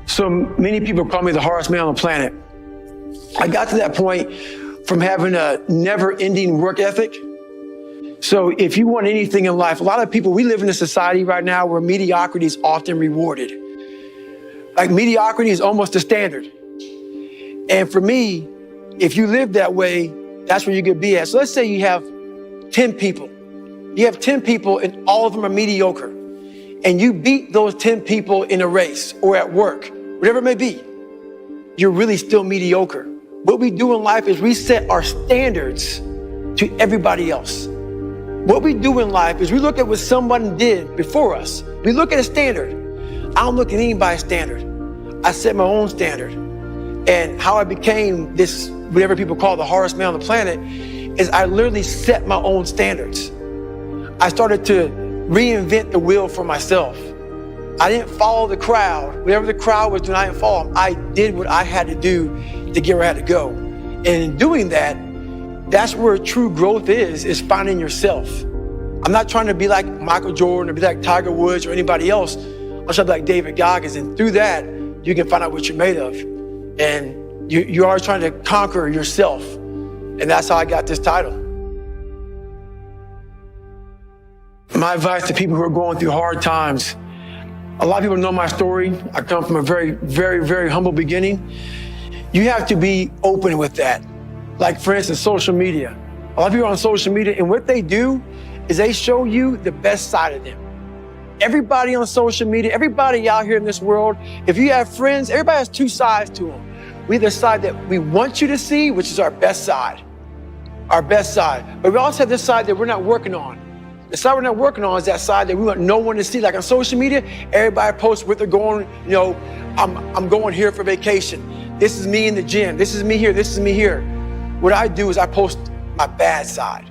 So many people call me the hardest man on the planet. I got to that point from having a never-ending work ethic. So if you want anything in life, a lot of people, we live in a society right now where mediocrity is often rewarded. Like mediocrity is almost the standard. And for me, if you live that way, that's where you could be at. So let's say you have 10 people. You have 10 people and all of them are mediocre. And you beat those 10 people in a race or at work, whatever it may be, you're really still mediocre. What we do in life is we set our standards to everybody else. What we do in life is we look at what someone did before us. We look at a standard. I don't look at anybody's standard. I set my own standard. And how I became this, whatever people call the hardest man on the planet, is I literally set my own standards. I started to reinvent the wheel for myself. I didn't follow the crowd. Whatever the crowd was doing, I didn't follow them. I did what I had to do to get where I had to go. And in doing that, that's where true growth is finding yourself. I'm not trying to be like Michael Jordan or be like Tiger Woods or anybody else. I'm trying to be like David Goggins. And through that, you can find out what you're made of. And you are trying to conquer yourself. And that's how I got this title. My advice to people who are going through hard times, a lot of people know my story. I come from a very, very, very humble beginning. You have to be open with that. Like for instance, social media. A lot of people are on social media and what they do is they show you the best side of them. Everybody on social media, everybody out here in this world, if you have friends, everybody has two sides to them. We have the side that we want you to see, which is our best side. Our best side. But we also have this side that we're not working on. The side we're not working on is that side that we want no one to see. Like on social media, everybody posts what they're going, I'm going here for vacation. This is me in the gym. This is me here. This is me here. What I do is I post my bad side.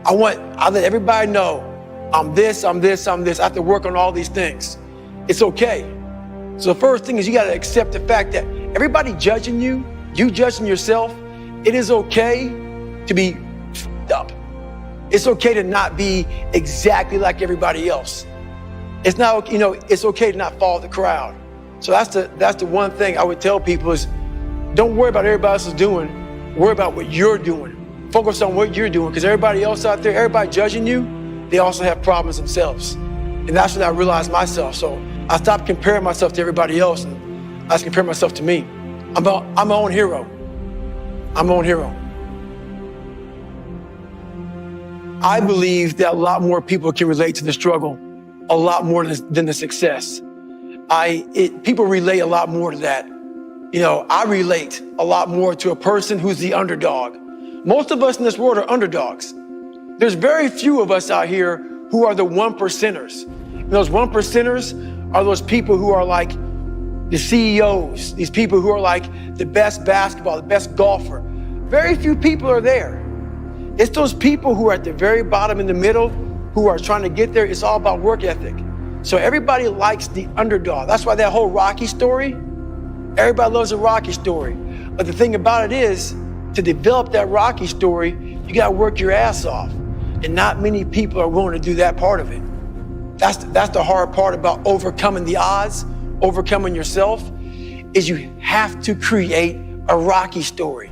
I let everybody know I'm this. I have to work on all these things. It's okay. So the first thing is you got to accept the fact that everybody judging you, you judging yourself, it is okay to be f***ed up. It's okay to not be exactly like everybody else. It's not, it's okay to not follow the crowd. So that's the one thing I would tell people is don't worry about what everybody else is doing. Worry about what you're doing. Focus on what you're doing because everybody else out there, everybody judging you, they also have problems themselves. And that's when I realized myself. So I stopped comparing myself to everybody else and I just compare myself to me. I'm my own hero. I'm my own hero. I believe that a lot more people can relate to the struggle, a lot more than the success. People relate a lot more to that. I relate a lot more to a person who's the underdog. Most of us in this world are underdogs. There's very few of us out here who are the 1%ers. And those 1%ers are those people who are like the CEOs, these people who are like the best basketball, the best golfer. Very few people are there. It's those people who are at the very bottom in the middle who are trying to get there. It's all about work ethic. So everybody likes the underdog. That's why that whole Rocky story, everybody loves a Rocky story. But the thing about it is, to develop that Rocky story, you gotta work your ass off. And not many people are willing to do that part of it. That's the hard part about overcoming the odds, overcoming yourself, is you have to create a Rocky story.